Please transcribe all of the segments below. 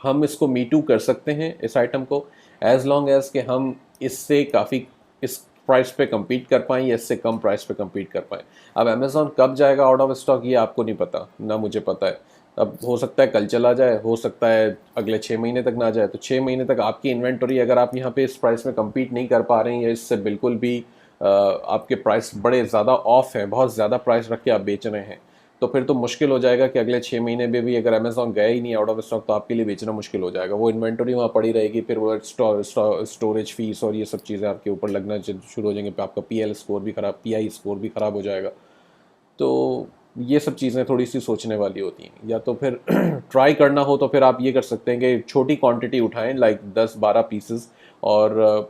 ہم اس کو me to کر سکتے ہیں اس آئٹم کو، ایز لانگ ایز کہ ہم اس سے کافی اس پرائس پہ کمپیٹ کر پائیں یا اس سے کم پرائس پہ کمپیٹ کر پائیں. اب امیزون کب جائے گا آؤٹ آف اسٹاک یہ آپ کو نہیں پتا، نہ مجھے پتا ہے. اب ہو سکتا ہے کل چلا جائے، ہو سکتا ہے اگلے 6 مہینے تک نہ جائے. تو 6 مہینے تک آپ کی انوینٹوری اگر آپ یہاں پہ اس پرائس میں کمپیٹ نہیں کر پا رہے ہیں یا اس سے بالکل بھی آپ کے پرائس بڑے زیادہ آف ہیں، بہت زیادہ پرائس رکھ کے آپ بیچ رہے ہیں، تو پھر تو مشکل ہو جائے گا کہ اگلے 6 مہینے میں بھی اگر امیزون گیا ہی نہیں آؤٹ آف اسٹاک تو آپ کے لیے بیچنا مشکل ہو جائے گا. وہ انوینٹوری وہاں پڑی رہے گی، پھر وہ اسٹوریج فیس اور یہ سب چیزیں آپ کے اوپر لگنا شروع ہو جائیں گے، پھر آپ کا پی ایل اسکور بھی خراب، پی آئی اسکور بھی خراب ہو جائے گا. تو یہ سب چیزیں تھوڑی سی سوچنے والی ہوتی ہیں. یا تو پھر ٹرائی کرنا ہو تو پھر آپ یہ کر سکتے ہیں کہ چھوٹی کوانٹٹی اٹھائیں، لائک 10-12 پیسز، اور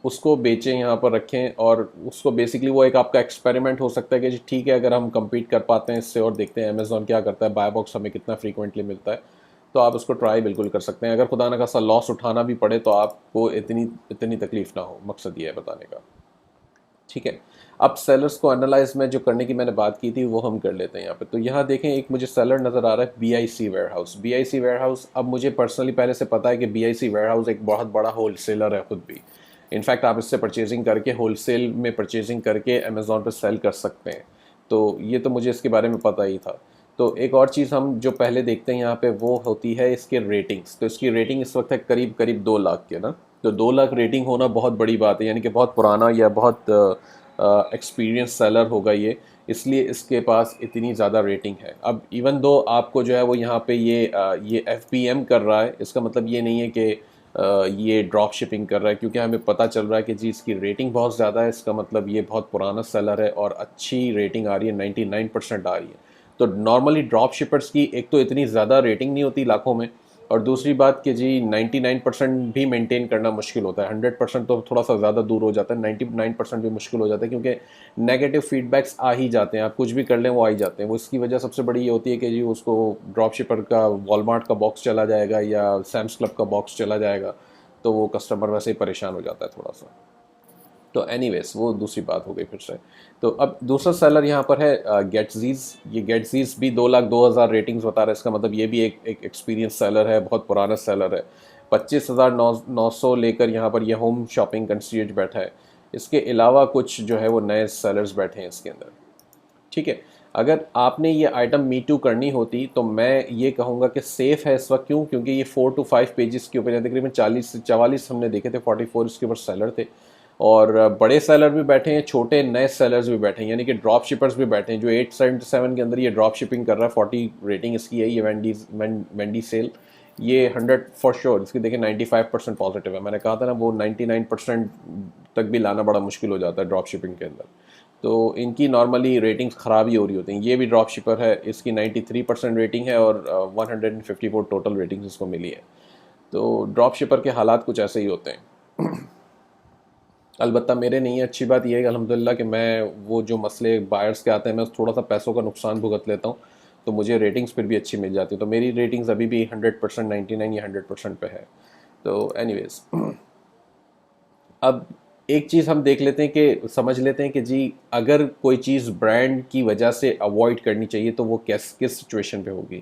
اس کو بیچیں، یہاں پر رکھیں. اور اس کو بیسکلی وہ ایک آپ کا ایکسپیریمنٹ ہو سکتا ہے کہ جی ٹھیک ہے اگر ہم کمپیٹ کر پاتے ہیں اس سے اور دیکھتے ہیں امیزون کیا کرتا ہے، بائی باکس ہمیں کتنا فریکوینٹلی ملتا ہے، تو آپ اس کو ٹرائی بالکل کر سکتے ہیں. اگر خدا نہ خواستہ لاس اٹھانا بھی پڑے تو آپ کو اتنی تکلیف نہ ہو، مقصد یہ ہے بتانے کا. ٹھیک ہے. اب سیلرز کو انالائز میں جو کرنے کی میں نے بات کی تھی وہ ہم کر لیتے ہیں یہاں پہ. تو یہاں دیکھیں ایک مجھے سیلر نظر آ رہا ہے، B I C warehouse. B I C warehouse, اب مجھے پرسنلی پہلے سے پتا ہے کہ B I C warehouse ایک بہت بڑا ہول سیلر ہے خود بھی. انفیکٹ آپ اس سے پرچیزنگ کر کے، ہول سیل میں پرچیزنگ کر کے امیزون پہ سیل کر سکتے ہیں. تو یہ تو مجھے اس کے بارے میں پتہ ہی تھا. تو ایک اور چیز ہم جو پہلے دیکھتے ہیں یہاں پہ وہ ہوتی ہے اس کے ریٹنگس. تو اس کی ریٹنگ اس وقت ہے قریب 2 لاکھ کے نا. تو 2 لاکھ ریٹنگ ہونا بہت بڑی بات ہے، یعنی کہ بہت پرانا یا بہت ایکسپیرینس سیلر ہوگا یہ، اس لیے اس کے پاس اتنی زیادہ ریٹنگ ہے. اب ایون دو آپ کو جو ہے وہ یہاں پہ یہ ایف پی ایم کر رہا ہے، اس کا مطلب یہ نہیں ہے کہ یہ ڈراپ شپنگ کر رہا ہے، کیونکہ ہمیں پتہ چل رہا ہے کہ جی اس کی ریٹنگ بہت زیادہ ہے. اس کا مطلب یہ بہت پرانا سیلر ہے اور اچھی ریٹنگ آ رہی ہے، 99% آ رہی ہے. تو نارملی ڈراپ شپرز کی ایک تو اتنی زیادہ ریٹنگ نہیں ہوتی لاکھوں میں، اور دوسری بات کہ جی 99% بھی مینٹین کرنا مشکل ہوتا ہے. 100% تو تھوڑا سا زیادہ دور ہو جاتا ہے، 99% بھی مشکل ہو جاتا ہے، کیونکہ نیگیٹو فیڈ بیکس آ ہی جاتے ہیں. آپ کچھ بھی کر لیں وہ آ ہی جاتے ہیں. وہ اس کی وجہ سب سے بڑی یہ ہوتی ہے کہ جی اس کو ڈراپ شپر کا والمارٹ کا باکس چلا جائے گا یا سیمس کلب کا باکس چلا جائے گا تو وہ کسٹمر ویسے ہی پریشان ہو جاتا ہے تھوڑا سا. تو اینی ویز وہ دوسری بات ہو گئی پھر سے. تو اب دوسرا سیلر یہاں پر ہے گیٹزیز. یہ گیٹزیز بھی 2,02,000 ریٹنگز بتا رہا ہے. اس کا مطلب یہ بھی ایک ایکسپیرینس سیلر ہے، بہت پرانا سیلر ہے. 25,900 لے کر یہاں پر یہ ہوم شاپنگ کنسیج بیٹھا ہے. اس کے علاوہ کچھ جو ہے وہ نئے سیلرز بیٹھے ہیں اس کے اندر. ٹھیک ہے. اگر آپ نے یہ آئٹم می ٹو کرنی ہوتی تو میں یہ کہوں گا کہ سیف ہے اس وقت. کیوں؟ کیونکہ یہ 4 to 5 پیجز کے اوپر تقریباً 40 سے 44 ہم نے دیکھے تھے، 44 اس کے اوپر سیلر تھے. اور بڑے سیلر بھی بیٹھے ہیں، چھوٹے نئے سیلرز بھی بیٹھے ہیں، یعنی کہ ڈراپ شپرز بھی بیٹھے ہیں. جو 877 کے اندر یہ ڈراپ شپنگ کر رہا ہے، 40 ریٹنگ اس کی ہے، یہ وینڈی سیل، یہ 100 فار شیور اس کی دیکھیں 95% پازیٹیو ہے. میں نے کہا تھا نا وہ 99% تک بھی لانا بڑا مشکل ہو جاتا ہے ڈراپ شپنگ کے اندر. تو ان کی نارملی ریٹنگز خراب ہی ہو رہی ہوتی ہیں. یہ بھی ڈراپ شپر ہے، اس کی 93% ریٹنگ ہے اور 154 ٹوٹل ریٹنگز اس کو ملی ہے. تو ڈراپ شپر کے حالات کچھ ایسے ہی ہوتے ہیں. البتہ میرے نہیں ہے. اچھی بات یہ ہے کہ الحمدللہ کہ میں وہ جو مسئلے بائرس کے آتے ہیں میں تھوڑا سا پیسوں کا نقصان بھگت لیتا ہوں، تو مجھے ریٹنگز پھر بھی اچھی مل جاتی ہے. تو میری ریٹنگز ابھی بھی 100%، 99 یا 100% پہ ہے. تو اینی ویز اب ایک چیز ہم دیکھ لیتے ہیں کہ سمجھ لیتے ہیں کہ جی اگر کوئی چیز برانڈ کی وجہ سے اوائڈ کرنی چاہیے تو وہ کس سچویشن پہ ہوگی.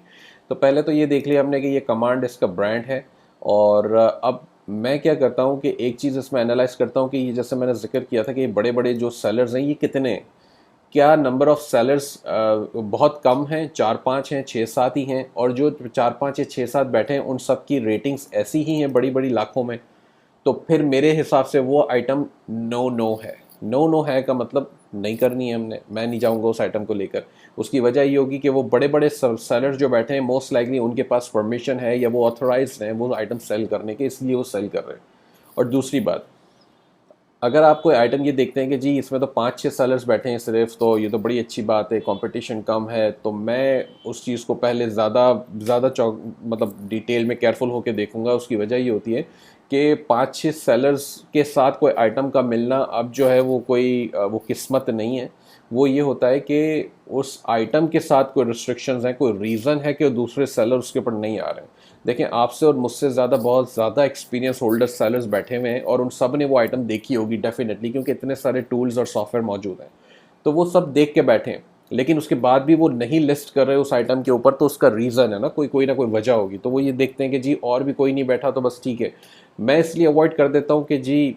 تو پہلے تو یہ دیکھ لیا ہم نے کہ یہ کمانڈ اس کا برانڈ ہے. اور اب میں کیا کرتا ہوں کہ ایک چیز اس میں انالائز کرتا ہوں کہ یہ جیسے میں نے ذکر کیا تھا کہ یہ بڑے بڑے جو سیلرز ہیں یہ کتنے ہیں. کیا نمبر آف سیلرز بہت کم ہیں، 4-5 ہیں، 6-7 ہی ہیں، اور جو 4-5 یا 6-7 بیٹھے ہیں ان سب کی ریٹنگز ایسی ہی ہیں بڑی بڑی لاکھوں میں. تو پھر میرے حساب سے وہ آئٹم نو ہے. نو ہے کا مطلب نہیں کرنی ہے ہم نے. میں نہیں جاؤں گا اس آئٹم کو لے کر. اس کی وجہ یہ ہوگی کہ وہ بڑے بڑے سیلرز جو بیٹھے ہیں موسٹ لائکلی ان کے پاس پرمیشن ہے یا وہ آتھورائزڈ ہیں وہ آئٹم سیل کرنے کے، اس لیے وہ سیل کر رہے ہیں. اور دوسری بات، اگر آپ کوئی آئٹم یہ دیکھتے ہیں کہ جی اس میں تو 5-6 سیلرز بیٹھے ہیں صرف، تو یہ تو بڑی اچھی بات ہے، کمپٹیشن کم ہے، تو میں اس چیز کو پہلے زیادہ مطلب ڈیٹیل میں کیئرفل ہو کے دیکھوں گا. اس کی وجہ یہ ہوتی ہے کہ 5-6 سیلرز کے ساتھ کوئی آئٹم کا ملنا اب جو ہے وہ کوئی وہ قسمت نہیں ہے. وہ یہ ہوتا ہے کہ اس آئٹم کے ساتھ کوئی ریسٹرکشنز ہیں، کوئی ریزن ہے کہ دوسرے سیلر اس کے اوپر نہیں آ رہے ہیں. دیکھیں آپ سے اور مجھ سے زیادہ بہت زیادہ ایکسپیرینس ہولڈر سیلرز بیٹھے ہوئے ہیں اور ان سب نے وہ آئٹم دیکھی ہوگی ڈیفینیٹلی، کیونکہ اتنے سارے ٹولز اور سافٹ ویئر موجود ہیں. تو وہ سب دیکھ کے بیٹھے ہیں. لیکن اس کے بعد بھی وہ نہیں لسٹ کر رہے اس آئٹم کے اوپر، تو اس کا ریزن ہے نا، کوئی نہ کوئی وجہ ہوگی. تو وہ یہ دیکھتے ہیں کہ جی اور بھی کوئی نہیں بیٹھا تو بس ٹھیک ہے. میں اس لیے اوائڈ کر دیتا ہوں کہ جی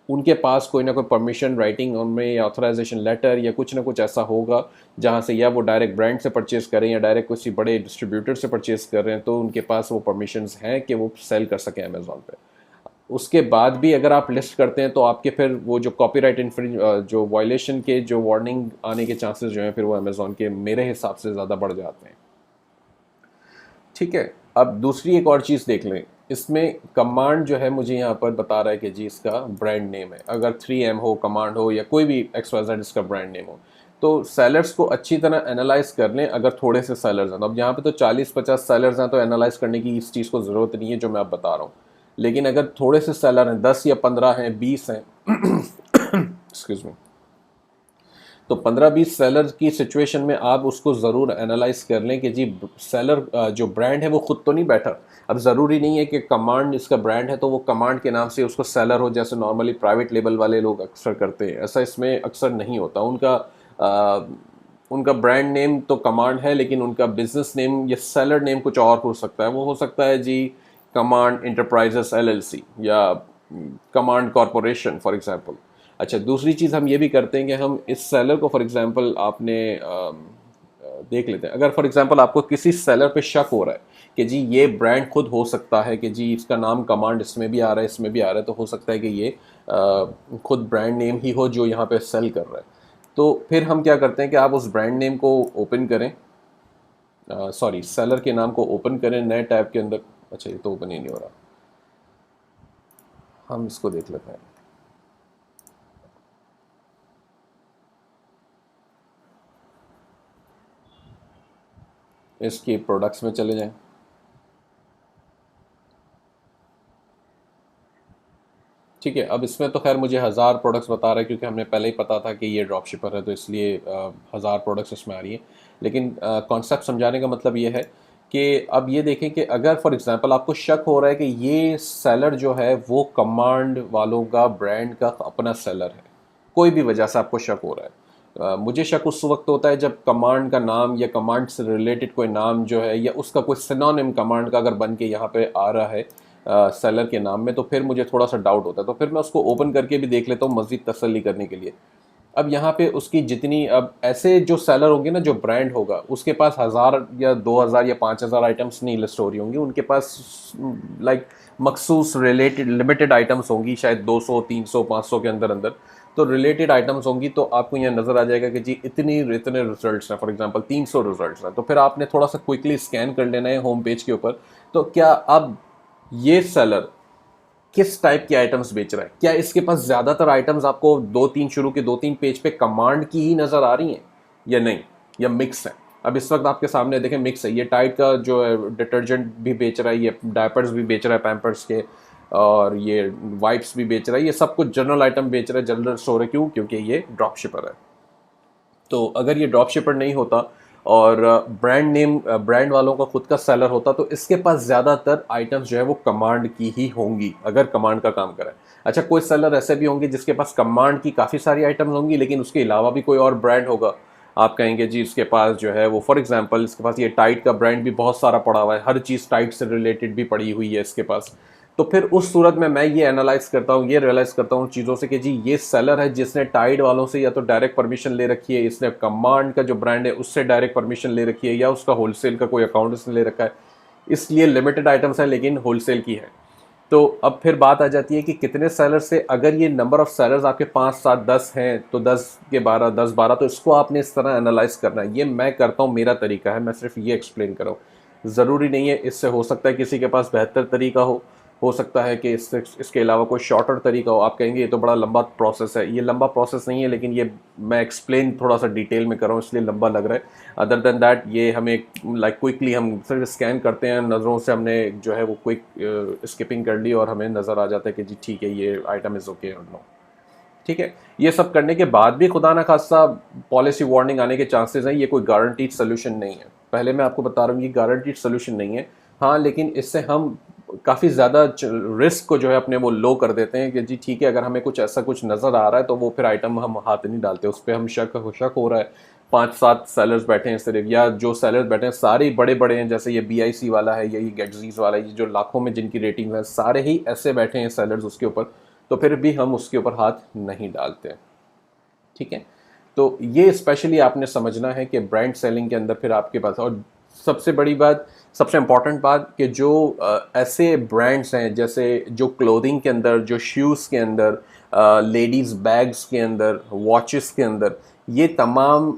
ان کے پاس کوئی نہ کوئی پرمیشن رائٹنگ ان میں یا آتھرائزیشن لیٹر یا کچھ نہ کچھ ایسا ہوگا جہاں سے یا وہ ڈائریکٹ برانڈ سے پرچیز کریں یا ڈائریکٹ کسی بڑے ڈسٹریبیوٹر سے پرچیز کر رہے ہیں، تو ان کے پاس وہ پرمیشنز ہیں کہ وہ سیل کر سکیں امیزون پہ. اس کے بعد بھی اگر آپ لسٹ کرتے ہیں تو آپ کے پھر وہ جو کاپی رائٹ جو وائلیشن کے جو وارننگ آنے کے چانسز جو ہیں پھر وہ امیزون کے میرے حساب سے زیادہ بڑھ جاتے ہیں. ٹھیک ہے. اب دوسری ایک اور چیز دیکھ لیں. اس میں کمانڈ جو ہے مجھے یہاں پر بتا رہا ہے کہ جی اس کا برانڈ نیم ہے. اگر 3M ہو کمانڈ ہو یا کوئی بھی XYZ اس کا برانڈ نیم ہو، تو سیلرز کو اچھی طرح انالائز کر لیں. اگر تھوڑے سے سیلرز ہیں، اب یہاں پہ تو 40-50 سیلرز ہیں تو انالائز کرنے کی اس چیز کو ضرورت نہیں ہے جو میں آپ بتا رہا ہوں. لیکن اگر تھوڑے سے سیلر ہیں، 10 یا 15 ہیں، 20 ہیں ایکسکیوز می، تو 15-20 سیلر کی سچویشن میں آپ اس کو ضرور انالائز کر لیں کہ جی سیلر جو برانڈ ہے وہ خود تو نہیں بیٹھا. اب ضروری نہیں ہے کہ کمانڈ اس کا برانڈ ہے تو وہ کمانڈ کے نام سے اس کو سیلر ہو، جیسے نارملی پرائیویٹ لیبل والے لوگ اکثر کرتے ہیں. ایسا اس میں اکثر نہیں ہوتا. ان کا برانڈ نیم تو کمانڈ ہے، لیکن ان کا بزنس نیم یا سیلر نیم کچھ اور ہو سکتا ہے. وہ ہو سکتا ہے جی کمانڈ انٹرپرائزز LLC یا کمانڈ کارپوریشن فار ایگزامپل. اچھا، دوسری چیز ہم یہ بھی کرتے ہیں کہ ہم اس سیلر کو فار ایگزامپل آپ نے دیکھ لیتے ہیں. اگر فار ایگزامپل آپ کو کسی سیلر پہ شک ہو رہا ہے کہ جی یہ برانڈ خود ہو سکتا ہے کہ جی اس کا نام کمانڈ اس میں بھی آ رہا ہے اس میں بھی آ رہا ہے، تو ہو سکتا ہے کہ یہ خود برانڈ نیم ہی ہو جو یہاں پہ سیل کر رہا ہے. تو پھر ہم کیا کرتے ہیں کہ آپ اس برانڈ نیم کو اوپن کریں، سیلر کے نام کو اوپن کریں نئے ٹیب کے اندر. اچھا یہ تو اوپن ہی نہیں ہو رہا، ہم اس کو دیکھ لیتے ہیں. اس کی پروڈکٹس میں چلے جائیں. ٹھیک ہے. اب اس میں تو خیر مجھے 1000 پروڈکٹس بتا رہا ہے کیونکہ ہم نے پہلے ہی پتا تھا کہ یہ ڈراپ شپر ہے، تو اس لیے 1000 پروڈکٹس اس میں آ رہی ہیں. لیکن کانسیپٹ سمجھانے کا مطلب یہ ہے کہ اب یہ دیکھیں کہ اگر فار ایگزامپل آپ کو شک ہو رہا ہے کہ یہ سیلر جو ہے وہ کمانڈ والوں کا برانڈ کا اپنا سیلر ہے، کوئی بھی وجہ سے آپ کو شک ہو رہا ہے. مجھے شک اس وقت ہوتا ہے جب کمانڈ کا نام یا کمانڈ سے ریلیٹڈ کوئی نام جو ہے یا اس کا کوئی سینونیم کمانڈ کا اگر بن کے یہاں پہ آ رہا ہے سیلر کے نام میں، تو پھر مجھے تھوڑا سا ڈاؤٹ ہوتا ہے. تو پھر میں اس کو اوپن کر کے بھی دیکھ لیتا ہوں مزید تسلی کرنے کے لیے. اب یہاں پہ اس کی جتنی اب ایسے جو سیلر ہوں گے نا، جو برانڈ ہوگا اس کے پاس 1000 یا 2000 یا 5000 آئٹمس نہیں لسٹ ہو رہی ہوں گی. ان کے پاس لائک مخصوص ریلیٹڈ لمیٹڈ آئٹمس ہوں گی، شاید 200 300 500 کے اندر تو ریلیٹڈ آئٹمس ہوں گی. تو آپ کو یہاں نظر آ جائے گا کہ جی اتنے ریزلٹس ہیں، فار ایگزامپل 300 ریزلٹس ہیں. تو پھر آپ نے تھوڑا سا کوئکلی اسکین کر لینا ہے ہوم پیج کے اوپر. تو کیا اب یہ سیلر کس ٹائپ کی آئٹمس بیچ رہا ہے؟ کیا اس کے پاس زیادہ تر آئٹمس آپ کو 2-3 شروع کے 2-3 پیج پہ کمانڈ کی ہی نظر آ رہی ہیں یا نہیں، یا مکس ہے؟ اب اس وقت آپ کے سامنے دیکھیں مکس ہے. یہ ٹائڈ کا جو ہے ڈٹرجنٹ بھی بیچ رہا ہے، یہ ڈائپرز بھی بیچ رہا ہے پیمپرز کے، اور یہ وائپس بھی بیچ رہا ہے. یہ سب کچھ جنرل آئٹم بیچ رہا ہے، جنرل اسٹور ہے. کیوں؟ کیونکہ یہ ڈراپ شپر ہے. تو اگر یہ ڈراپ شپر نہیں ہوتا اور برانڈ نیم برانڈ والوں کا خود کا سیلر ہوتا، تو اس کے پاس زیادہ تر آئٹمس جو ہے وہ کمانڈ کی ہی ہوں گی اگر کمانڈ کا کام کرے. اچھا، کوئی سیلر ایسے بھی ہوں گے جس کے پاس کمانڈ کی کافی ساری آئٹمس ہوں گی لیکن اس کے علاوہ بھی کوئی اور برانڈ ہوگا. آپ کہیں گے جی اس کے پاس جو ہے وہ فار ایگزامپل اس کے پاس یہ ٹائٹ کا برانڈ بھی بہت سارا پڑا ہوا ہے، ہر چیز ٹائٹ سے ریلیٹڈ بھی پڑی ہوئی ہے اس کے پاس. تو پھر اس صورت میں یہ انالائز کرتا ہوں، یہ ریئلائز کرتا ہوں چیزوں سے کہ جی یہ سیلر ہے جس نے ٹائڈ والوں سے یا تو ڈائریکٹ پرمیشن لے رکھی ہے، اس نے کمانڈ کا جو برانڈ ہے اس سے ڈائریکٹ پرمیشن لے رکھی ہے، یا اس کا ہول سیل کا کوئی اکاؤنٹ اس نے لے رکھا ہے. اس لیے لمیٹڈ آئٹمس ہیں لیکن ہول سیل کی ہے. تو اب پھر بات آ جاتی ہے کہ کتنے سیلر سے، اگر یہ نمبر آف سیلرز آپ کے 5 7 10 ہیں تو 10 کے 12 10 12، تو اس کو آپ نے اس طرح انالائز کرنا ہے. یہ میں کرتا ہوں، میرا طریقہ ہے، میں صرف یہ ایکسپلین کر رہا ہوں. ضروری نہیں ہے، اس سے ہو سکتا ہے کسی کے پاس بہتر طریقہ ہو سکتا ہے کہ اس کے علاوہ کوئی شارٹر طریقہ ہو. آپ کہیں گے یہ تو بڑا لمبا پروسیس ہے. یہ لمبا پروسیس نہیں ہے، لیکن یہ میں ایکسپلین تھوڑا سا ڈیٹیل میں کر رہا ہوں اس لیے لمبا لگ رہا ہے. ادر دین دیٹ یہ ہمیں لائک کوئکلی ہم صرف اسکین کرتے ہیں نظروں سے، ہم نے جو ہے وہ کوئک اسکپنگ کر لی اور ہمیں نظر آ جاتا ہے کہ جی ٹھیک ہے یہ آئٹم از اوکے اور نو. ٹھیک ہے. یہ سب کرنے کے بعد بھی خدا نہ خاصہ پالیسی وارننگ آنے کے چانسز ہیں. یہ کوئی گارنٹیڈ سولوشن نہیں ہے. پہلے میں آپ کو بتا رہا ہوں یہ گارنٹیڈ سولوشن نہیں ہے. ہاں لیکن اس سے ہم کافی زیادہ رسک کو جو ہے اپنے وہ لو کر دیتے ہیں کہ جی ٹھیک ہے اگر ہمیں کچھ ایسا کچھ نظر آ رہا ہے تو وہ پھر آئٹم ہم ہاتھ نہیں ڈالتے، اس پہ ہم شک ہو رہا ہے 5-7 سیلرز بیٹھے ہیں صرف, یا جو سیلرز بیٹھے ہیں سارے بڑے بڑے ہیں, جیسے یہ BIC والا ہے یا یہ گیٹزیز والا ہے, یہ جو لاکھوں میں جن کی ریٹنگ ہے, سارے ہی ایسے بیٹھے ہیں سیلرز اس کے اوپر, تو پھر بھی ہم اس کے اوپر ہاتھ نہیں ڈالتے. ٹھیک ہے, تو یہ اسپیشلی آپ نے سمجھنا ہے کہ برانڈ سیلنگ کے اندر پھر آپ کے پاس, اور سب سے بڑی بات, سب سے امپورٹنٹ بات, کہ جو ایسے برانڈس ہیں جیسے جو کلودنگ کے اندر, جو شوز کے اندر, لیڈیز بیگز کے اندر, واچز کے اندر, یہ تمام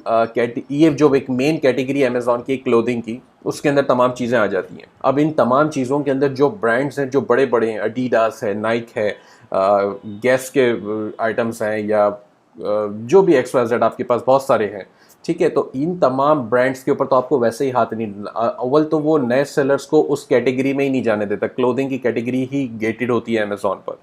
یہ جو ایک مین کیٹیگری امیزون کی کلودنگ کی, اس کے اندر تمام چیزیں آ جاتی ہیں. اب ان تمام چیزوں کے اندر جو برانڈز ہیں جو بڑے بڑے ہیں, ایڈیڈاس ہے, نائک ہے, گیس کے آئٹمس ہیں, یا جو بھی XYZ آپ کے پاس بہت سارے ہیں. ٹھیک ہے, تو ان تمام برانڈس کے اوپر تو آپ کو ویسے ہی ہاتھ نہیں, اول تو وہ نئے سیلرز کو اس کیٹیگری میں ہی نہیں جانے دیتا. کلودنگ کی کیٹیگری ہی گیٹڈ ہوتی ہے امیزون پر,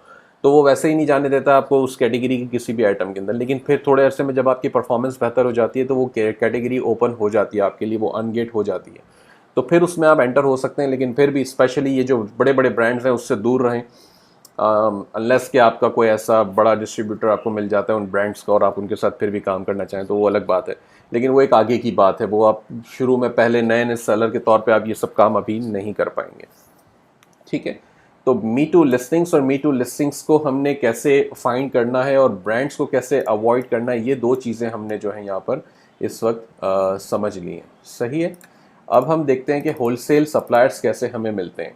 تو وہ ویسے ہی نہیں جانے دیتا آپ کو اس کیٹیگری کی کسی بھی آئٹم کے اندر. لیکن پھر تھوڑے عرصے میں جب آپ کی پرفارمنس بہتر ہو جاتی ہے تو وہ کیٹیگری اوپن ہو جاتی ہے آپ کے لیے, وہ ان گیٹ ہو جاتی ہے, تو پھر اس میں آپ انٹر ہو سکتے ہیں. لیکن پھر بھی اسپیشلی یہ جو بڑے بڑے برانڈز ہیں اس سے دور رہیں, انلیس کہ آپ کا کوئی ایسا بڑا ڈسٹریبیوٹر آپ کو مل جاتا ہے ان برانڈس کا اور آپ ان کے ساتھ پھر بھی کام کرنا چاہیں تو وہ الگ بات ہے. لیکن وہ ایک آگے کی بات ہے, وہ آپ شروع میں پہلے نئے سیلر کے طور پہ آپ یہ سب کام ابھی نہیں کر پائیں گے. ٹھیک ہے, تو می ٹو لسٹنگس اور می ٹو لسٹنگس کو ہم نے کیسے فائنڈ کرنا ہے اور برانڈس کو کیسے اوائڈ کرنا ہے, یہ دو چیزیں ہم نے جو ہیں یہاں پر اس وقت سمجھ لی ہیں. صحیح ہے, اب ہم دیکھتے ہیں کہ ہول سیل سپلائرس کیسے ہمیں ملتے ہیں.